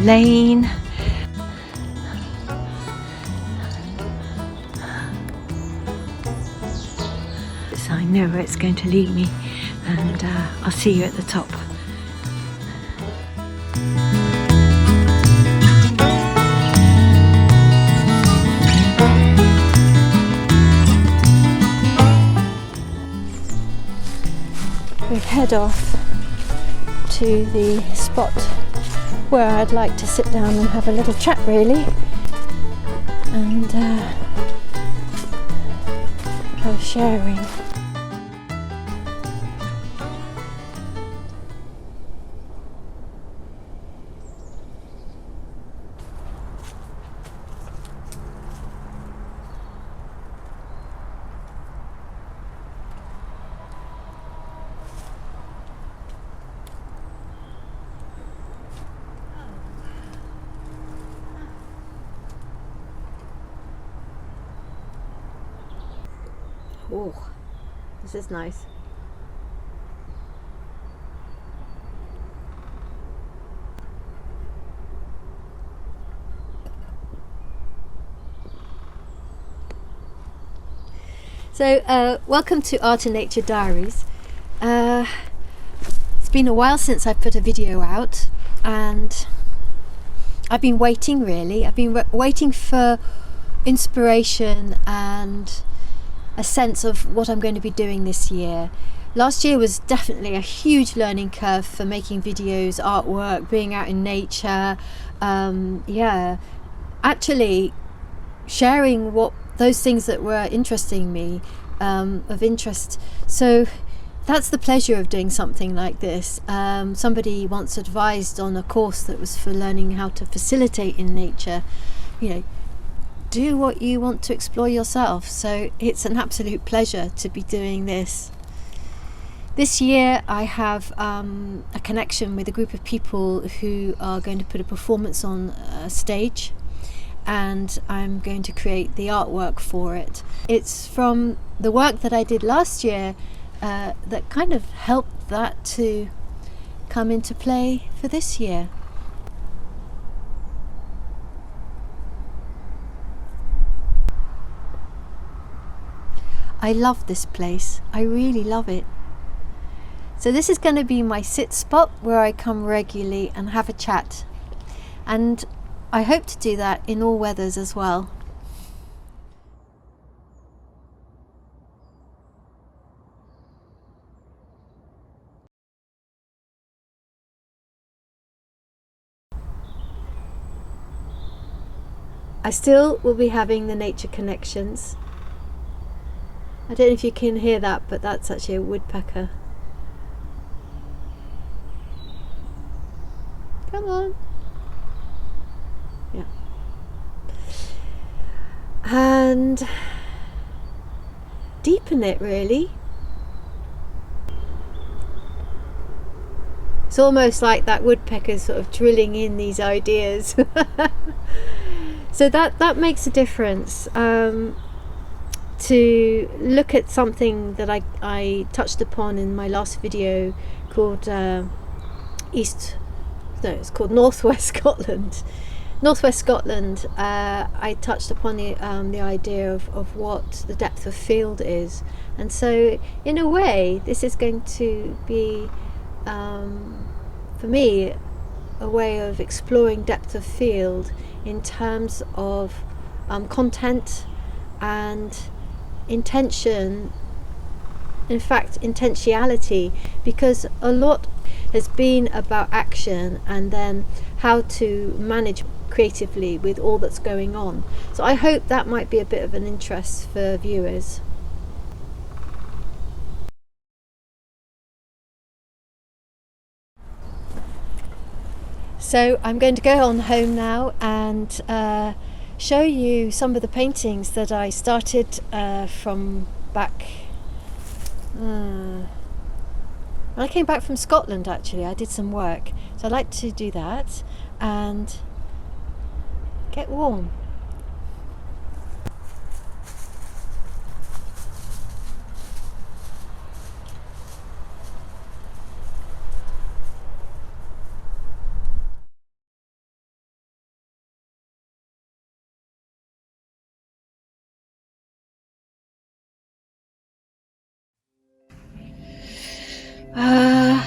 lane. So I know where it's going to lead me, and I'll see you at the top. We head off to the spot where I'd like to sit down and have a little chat, really, and have sharing. Oh, this is nice. So, welcome to Art and Nature Diaries. It's been a while since I put a video out, and I've been waiting, really. I've been waiting for inspiration and a sense of what I'm going to be doing this year. Last year was definitely a huge learning curve for making videos, artwork, being out in nature. Actually sharing what those things that were interesting me, of interest. So that's the pleasure of doing something like this. Somebody once advised on a course that was for learning how to facilitate in nature, do what you want to explore yourself. So it's an absolute pleasure to be doing this. This year I have a connection with a group of people who are going to put a performance on a stage, and I'm going to create the artwork for it. It's from the work that I did last year that kind of helped that to come into play for this year. I love this place. I really love it. So this is going to be my sit spot where I come regularly and have a chat. And I hope to do that in all weathers as well. I still will be having the nature connections. I don't know if you can hear that, but that's actually a woodpecker. Come on. Yeah. And deepen it, really. It's almost like that woodpecker sort of drilling in these ideas. So that makes a difference. To look at something that I touched upon in my last video called it's called Northwest Scotland. Northwest Scotland, I touched upon the idea of what the depth of field is, and so in a way this is going to be for me a way of exploring depth of field in terms of content and intention, in fact intentionality, because a lot has been about action and then how to manage creatively with all that's going on. So I hope that might be a bit of an interest for viewers. So I'm going to go on home now and show you some of the paintings that I started from back when I came back from Scotland. Actually, I did some work, so I'd like to do that and get warm.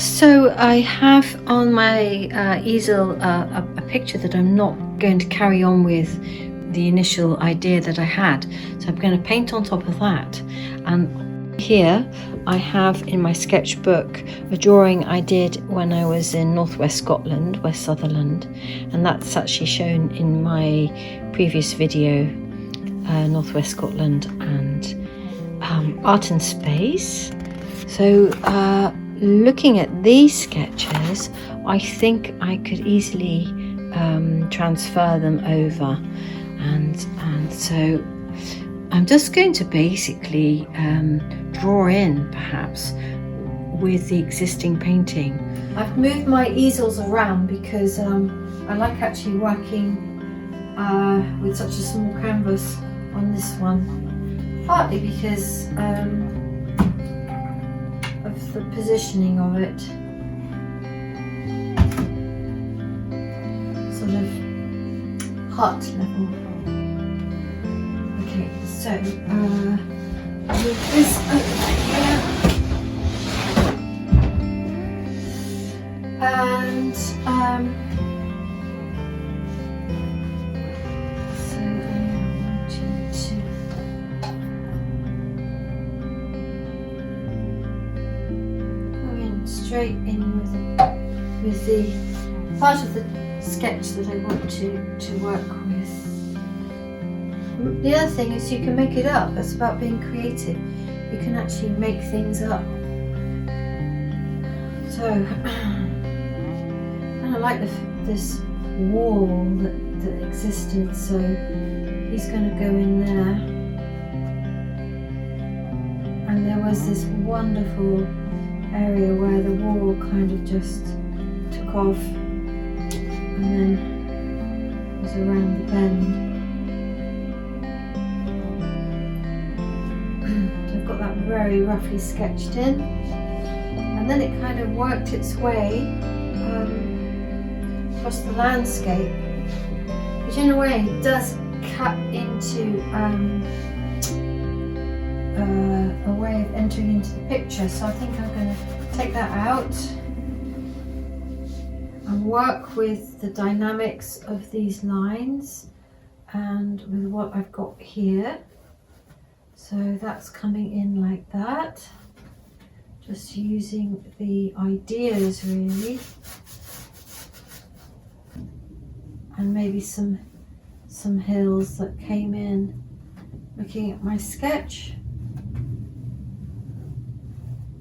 So I have on my easel a picture that I'm not going to carry on with the initial idea that I had. So I'm going to paint on top of that. And here I have in my sketchbook a drawing I did when I was in northwest Scotland, West Sutherland, and that's actually shown in my previous video, Northwest Scotland and art and space. So looking at these sketches, I think I could easily transfer them over, and so I'm just going to basically draw in perhaps with the existing painting. I've moved my easels around because I like actually working with such a small canvas on this one, partly because of the positioning of it, sort of heart level. Okay, so move this over here, and so I want you to straight in with the part of the sketch that I want to work with. The other thing is you can make it up. It's about being creative. You can actually make things up. So I like this wall that existed, so he's going to go in there. And there was this wonderful area where the wall kind of just took off and then was around the bend. So I've got that very roughly sketched in, and then it kind of worked its way across the landscape, which in a way does cut into a way of entering into the picture. So I think I'm going to take that out and work with the dynamics of these lines and with what I've got here. So that's coming in like that, just using the ideas really, and maybe some hills that came in looking at my sketch.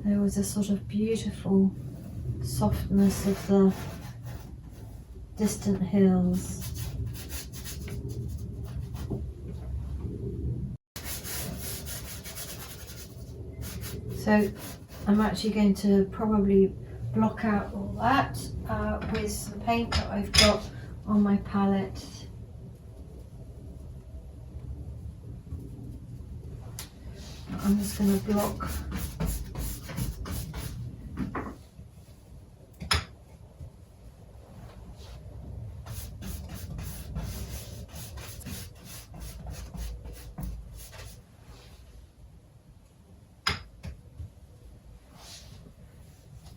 There was a sort of beautiful softness of the distant hills. So I'm actually going to probably block out all that with some paint that I've got on my palette. I'm just going to block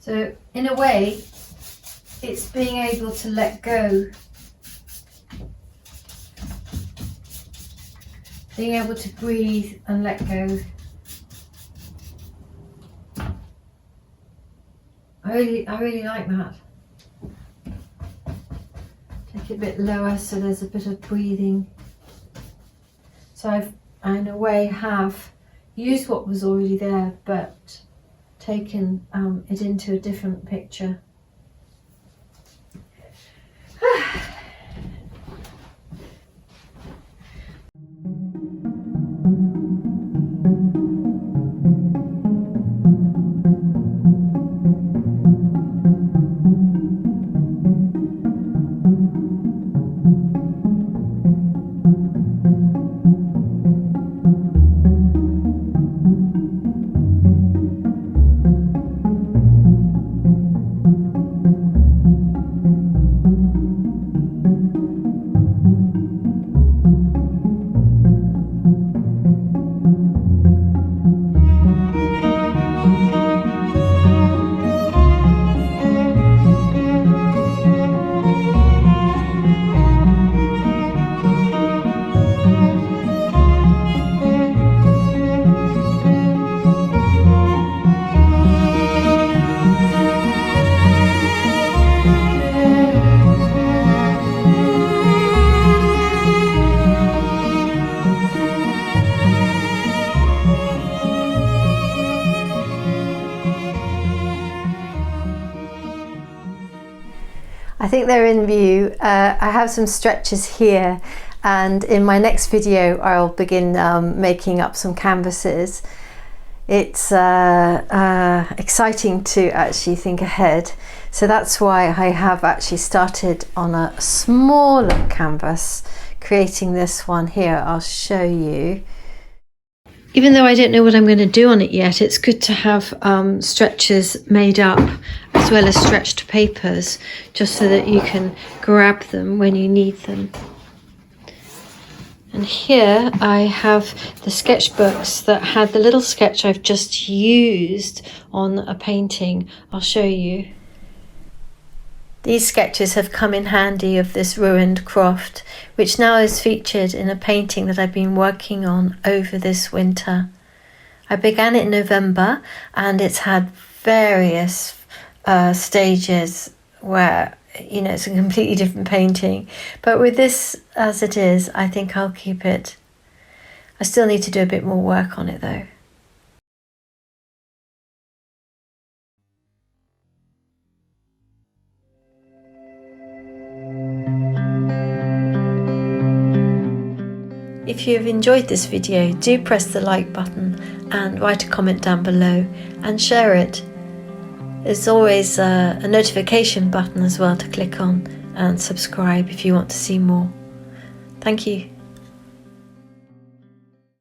So in a way, it's being able to let go, being able to breathe and let go. I really like that. Take it a bit lower so there's a bit of breathing. So I in a way have used what was already there, but taken it into a different picture. think they're in view. I have some stretches here, and in my next video I'll begin making up some canvases. It's exciting to actually think ahead, so that's why I have actually started on a smaller canvas, creating this one here. I'll show you. Even though I don't know what I'm going to do on it yet, it's good to have stretches made up as well as stretched papers, just so that you can grab them when you need them. And here I have the sketchbooks that had the little sketch I've just used on a painting. I'll show you. These sketches have come in handy of this ruined croft, which now is featured in a painting that I've been working on over this winter. I began it in November, and it's had various stages where, you know, it's a completely different painting. But with this as it is, I think I'll keep it. I still need to do a bit more work on it though. If you have enjoyed this video, do press the like button and write a comment down below and share it. There's always a notification button as well to click on, and subscribe if you want to see more. Thank you.